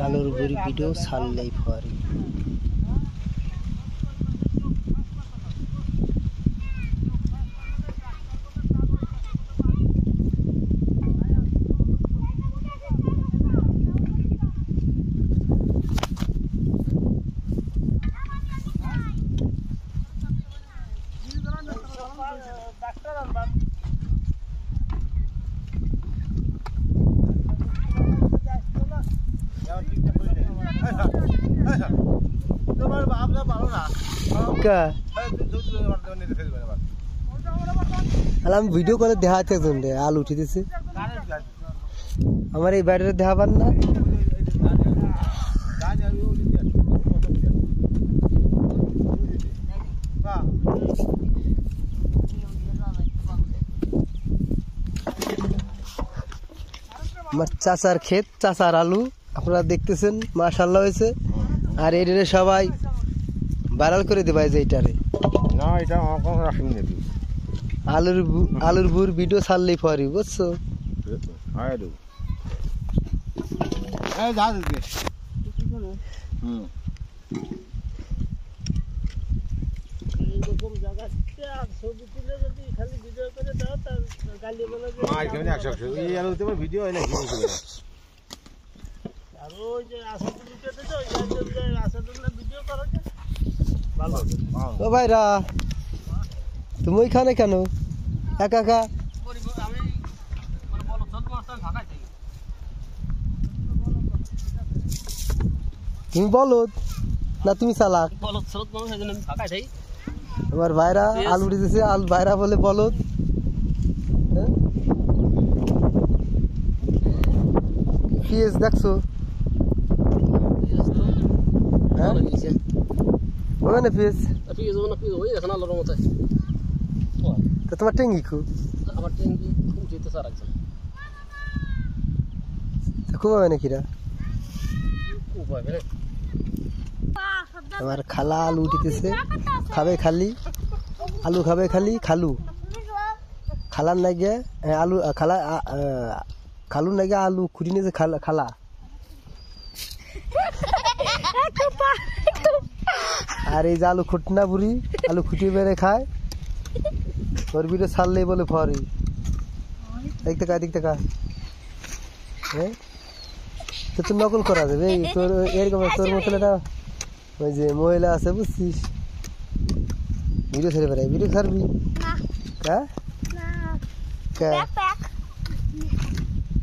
আলুর বুড়ি ভিডিও ছাড়লেই পরে আমি ভিডিও করে দেখাতে আলু উঠে দিছে আমার এই ব্যাটারে দেখাবার না আমার চাচার ক্ষেত চাচার আলু আপনারা দেখতেছেন মাশাআল্লাহ হয়েছে আর এটারে সবাই ভাইরাল করে দেবে যে এইটারে না এটা আমার রাখুন নাকি আলুর বুর ভিডিও ছাড়লেই পারি বুঝছো আয় দু এই যা দিকে এইরকম জায়গাতে আর ছবি তুলে যদি খালি ভিডিও করে দাও তার গালি বলে যে মার কেমন 100 এই আলুতে ভিডিও হয় না কি আর ওই যে আসাদুল উঠেছে তো ওই যে আসাদুল্লাহ ভিডিও করে ভালো ও ভাইরা তুমি ওইখানে কেন একা একা আমি মানে বলো চল মাস্টার ঢাকায় থাকি তুমি বলো না তুমি চালাক বলো চল মানুষ এজন্য আমি ঢাকায় থাকি আমার ভাইরা আলু দিতেছে আল ভাইরা বলে বলো পিএস দেখছো হ্যাঁ ওই না পিএস ওই এখন আলোর মতো তো তোমার টেঙ্গি খুব আমার টেঙ্গি খুব যেতে স্যার একজন খুব হবে নাকি রা খুব হবে আমার খালা আলু উঠিতেছে খাবে খালি আলু খাবে খালি খালু খালার নাগে আলু খালা খালুর নাগে আলু খুঁটি নিয়েছে খালা আর এই যে আলু খুঁটনা বুড়ি আলু খুঁটি বেড়ে খায় তোর ভিডিও ছাড়লেই বলে ফরি দেখতে কা হ্যাঁ তো তোর নকল করা যাবে তোর এরকম তোর মতন একটা ওই যে মহিলা আছে বুঝছিস ভিডিও ছেড়ে বেড়াই ভিডিও ছাড়বি হ্যাঁ